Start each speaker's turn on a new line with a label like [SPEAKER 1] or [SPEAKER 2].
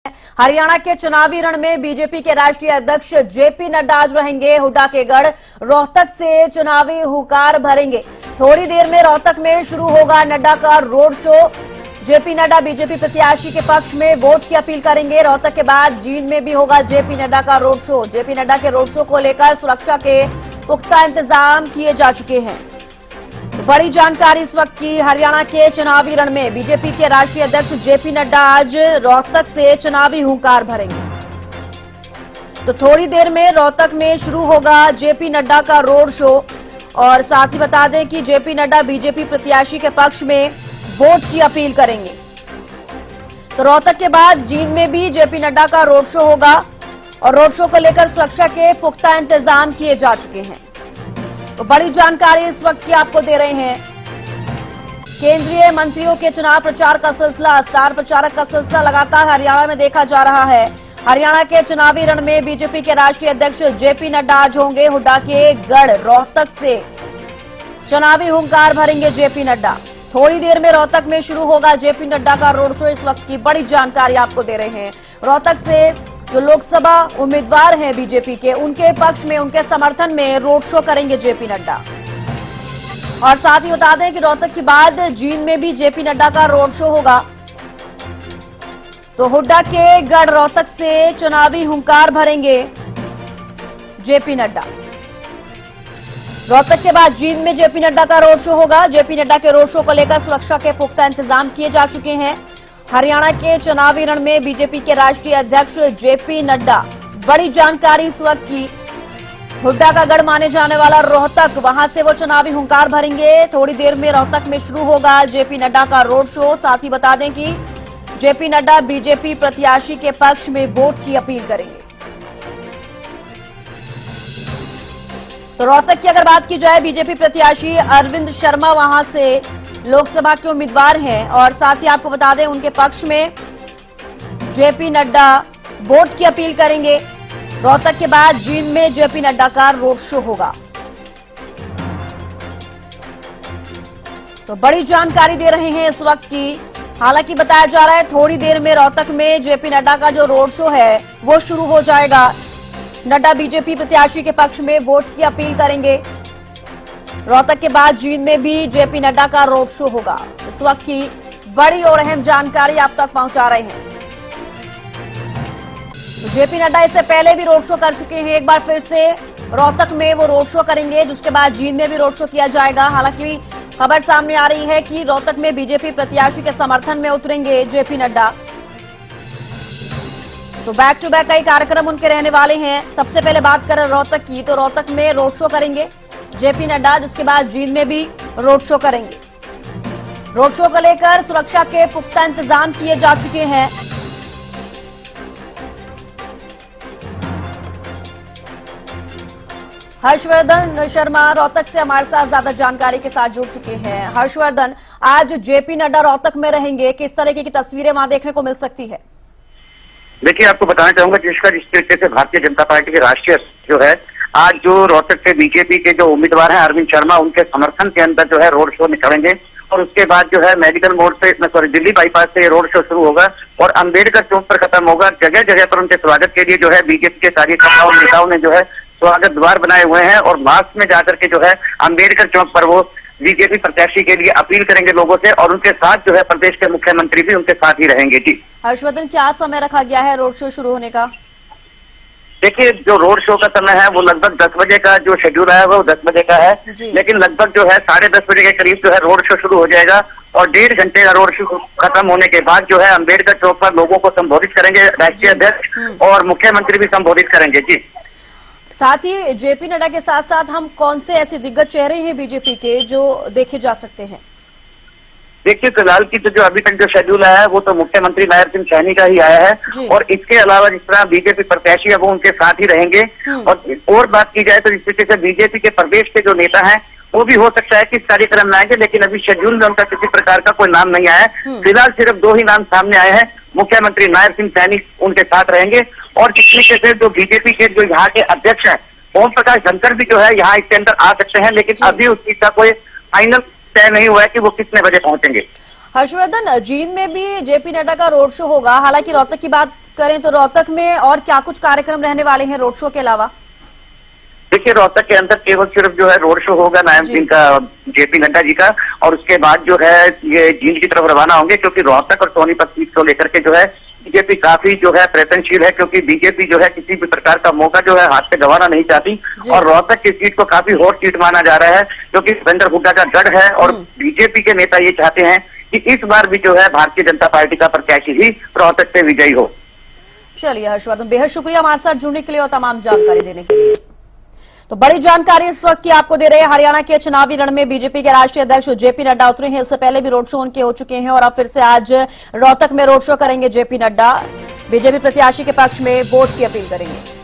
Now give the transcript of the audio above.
[SPEAKER 1] हरियाणा के चुनावी रण में बीजेपी के राष्ट्रीय अध्यक्ष जेपी नड्डा आज रहेंगे हुड्डा के गढ़ रोहतक से चुनावी हुंकार भरेंगे। थोड़ी देर में रोहतक में शुरू होगा नड्डा का road show. JP Nadda BJP प्रत्याशी के पक्ष में वोट की अपील करेंगे। रोहतक के बाद जींद में भी होगा जेपी नड्डा का रोड शो। जेपी नड्डा के रोड शो को लेकर सुरक्षा के पुख्ता इंतजाम किए जा चुके हैं। बड़ी जानकारी इस वक्त की। हरियाणा के चुनावी रण में बीजेपी के राष्ट्रीय अध्यक्ष जेपी नड्डा आज रोहतक से चुनावी हुंकार भरेंगे। तो थोड़ी देर में रोहतक में शुरू होगा जेपी नड्डा का रोड शो। और साथ ही बता दें कि जेपी नड्डा बीजेपी प्रत्याशी के पक्ष में वोट की अपील करेंगे। तो रोहतक के बाद जींद में भी जेपी नड्डा का रोड शो होगा और रोड शो को लेकर सुरक्षा के पुख्ता इंतजाम किए जा चुके हैं। तो बड़ी जानकारी इस वक्त की आपको दे रहे हैं। केंद्रीय मंत्रियों के चुनाव प्रचार का सिलसिला, स्टार प्रचारक का सिलसिला लगातार हरियाणा में देखा जा रहा है। हरियाणा के चुनावी रण में बीजेपी के राष्ट्रीय अध्यक्ष जेपी नड्डा आज होंगे हुड्डा के गढ़ रोहतक से चुनावी हुंकार भरेंगे जेपी नड्डा। थोड़ी देर में रोहतक में शुरू होगा जेपी नड्डा का रोड शो। इस वक्त की बड़ी जानकारी आपको दे रहे हैं। रोहतक से जो लोकसभा उम्मीदवार हैं बीजेपी के, उनके पक्ष में, उनके समर्थन में रोड शो करेंगे जेपी नड्डा। और साथ ही बता दें कि रोहतक के बाद जींद में भी जेपी नड्डा का रोड शो होगा। तो हुड्डा के गढ़ रोहतक से चुनावी हुंकार भरेंगे जेपी नड्डा। रोहतक के बाद जींद में जेपी नड्डा का रोड शो होगा। जेपी नड्डा के रोड शो को लेकर सुरक्षा के पुख्ता इंतजाम किए जा चुके हैं। हरियाणा के चुनावी रण में बीजेपी के राष्ट्रीय अध्यक्ष जेपी नड्डा। बड़ी जानकारी इस वक्त की। हुड्डा का गढ़ माने जाने वाला रोहतक, वहां से वो चुनावी हुंकार भरेंगे। थोड़ी देर में रोहतक में शुरू होगा जेपी नड्डा का रोड शो। साथ ही बता दें कि जेपी नड्डा बीजेपी प्रत्याशी के पक्ष में वोट की अपील करेंगे। तो रोहतक की अगर बात की जाए, बीजेपी प्रत्याशी अरविंद शर्मा वहां से लोकसभा के उम्मीदवार हैं और साथ ही आपको बता दें उनके पक्ष में जेपी नड्डा वोट की अपील करेंगे। रोहतक के बाद जींद में जेपी नड्डा का रोड शो होगा। तो बड़ी जानकारी दे रहे हैं इस वक्त की। हालांकि बताया जा रहा है थोड़ी देर में रोहतक में जेपी नड्डा का जो रोड शो है वो शुरू हो जाएगा। नड्डा बीजेपी प्रत्याशी के पक्ष में वोट की अपील करेंगे। रोहतक के बाद जींद में भी जेपी नड्डा का रोड शो होगा। इस वक्त की बड़ी और अहम जानकारी आप तक पहुंचा रहे हैं। तो जेपी नड्डा इससे पहले भी रोड शो कर चुके हैं। एक बार फिर से रोहतक में वो रोड शो करेंगे, जिसके बाद जींद में भी रोड शो किया जाएगा। हालांकि खबर सामने आ रही है कि रोहतक में बीजेपी प्रत्याशी के समर्थन में उतरेंगे जेपी नड्डा। तो बैक टू बैक कई कार्यक्रम उनके रहने वाले हैं। सबसे पहले बात करें रोहतक की, तो रोहतक में रोड शो करेंगे जेपी नड्डा, जिसके बाद जींद में भी रोड शो करेंगे। रोड शो को लेकर सुरक्षा के पुख्ता इंतजाम किए जा चुके हैं। हर्षवर्धन शर्मा रोहतक से हमारे साथ ज्यादा जानकारी के साथ जुड़ चुके हैं। हर्षवर्धन, आज जेपी नड्डा रोहतक में रहेंगे, किस तरीके की तस्वीरें वहां देखने को मिल सकती है?
[SPEAKER 2] देखिए, आपको बताना चाहूंगा जिस तरीके से भारतीय जनता पार्टी के राष्ट्रीय जो है आज जो रोहतक से बीजेपी के जो उम्मीदवार हैं अरविंद शर्मा, उनके समर्थन के अंदर जो है रोड शो निकालेंगे। और उसके बाद जो है मेडिकल मोड़ से, दिल्ली बाईपास से रोड शो शुरू होगा और अंबेडकर चौक पर खत्म होगा। जगह जगह पर उनके स्वागत के लिए जो है बीजेपी के कार्यकर्ताओं नेताओं ने जो है स्वागत द्वार बनाए हुए हैं और मास्क में जाकर के जो है अंबेडकर चौक पर वो बीजेपी प्रत्याशी के लिए अपील करेंगे लोगों से। और उनके साथ जो है प्रदेश के मुख्यमंत्री भी उनके साथ ही रहेंगे। जी
[SPEAKER 1] हर्षवर्धन, क्या समय रखा गया है रोड शो शुरू होने का?
[SPEAKER 2] देखिए, जो रोड शो का समय है वो लगभग 10 बजे का जो शेड्यूल है वो 10 बजे का है, लेकिन लगभग जो है 10:30 बजे के करीब जो है रोड शो शुरू हो जाएगा और 1.5 घंटे का रोड शो खत्म होने के बाद जो है अंबेडकर चौक पर लोगों को संबोधित करेंगे राष्ट्रीय अध्यक्ष और मुख्यमंत्री भी संबोधित करेंगे। जी,
[SPEAKER 1] साथ ही जेपी नड्डा के साथ साथ हम कौन से ऐसे दिग्गज चेहरे हैं बीजेपी के जो देखे जा सकते हैं?
[SPEAKER 2] देखिए, फिलहाल की तो जो अभी तक जो शेड्यूल आया है वो तो मुख्यमंत्री नायर सिंह सैनी का ही आया है और इसके अलावा जिस तरह बीजेपी प्रत्याशी है वो उनके साथ ही रहेंगे। और बात की जाए तो इस तरीके से बीजेपी के प्रदेश के जो नेता हैं वो भी हो सकता है कि इस कार्यक्रम में आएंगे, लेकिन अभी शेड्यूल में उनका किसी प्रकार का कोई नाम नहीं आया है। फिलहाल सिर्फ 2 ही नाम सामने आए हैं। मुख्यमंत्री नायर सिंह सैनी उनके साथ रहेंगे और जिस तरीके से जो बीजेपी के जो यहाँ के अध्यक्ष है ओम प्रकाश धनखड़ भी जो है यहाँ इसके अंदर आ सकते हैं, लेकिन अभी उस चीज का कोई फाइनल तय नहीं हुआ है कि वो कितने बजे पहुंचेंगे।
[SPEAKER 1] हर्षवर्धन, जींद में भी जेपी नड्डा का रोड शो होगा। हालांकि रोहतक की बात करें तो रोहतक में और क्या कुछ कार्यक्रम रहने वाले हैं रोड शो के अलावा?
[SPEAKER 2] देखिए, रोहतक के अंदर केवल सिर्फ जो है रोड शो होगा नायब सिंह का, जेपी नड्डा जी का, और उसके बाद जो है ये जींद की तरफ रवाना होंगे, क्योंकि रोहतक और सोनीपत सीट को लेकर के जो है बीजेपी काफी जो है प्रयत्नशील है, क्योंकि बीजेपी जो है किसी भी प्रकार का मौका जो है हाथ से गंवाना नहीं चाहती। और रोहतक की सीट को काफी हॉट सीट माना जा रहा है, क्योंकि भूपेंद्र हुड्डा का गढ़ है और बीजेपी के नेता ये चाहते हैं कि इस बार भी जो है भारतीय जनता पार्टी का प्रत्याशी ही रोहतक से विजयी हो।
[SPEAKER 1] चलिए हर्षवर्धन, बेहद शुक्रिया हमारे साथ जुड़ने के लिए और तमाम जानकारी देने के लिए। तो बड़ी जानकारी इस वक्त की आपको दे रहे हैं। हरियाणा के चुनावी रण में बीजेपी के राष्ट्रीय अध्यक्ष जेपी नड्डा उतरे हैं। इससे पहले भी रोड शो उनके हो चुके हैं और अब फिर से आज रोहतक में रोड शो करेंगे जेपी नड्डा। बीजेपी प्रत्याशी के पक्ष में वोट की अपील करेंगे।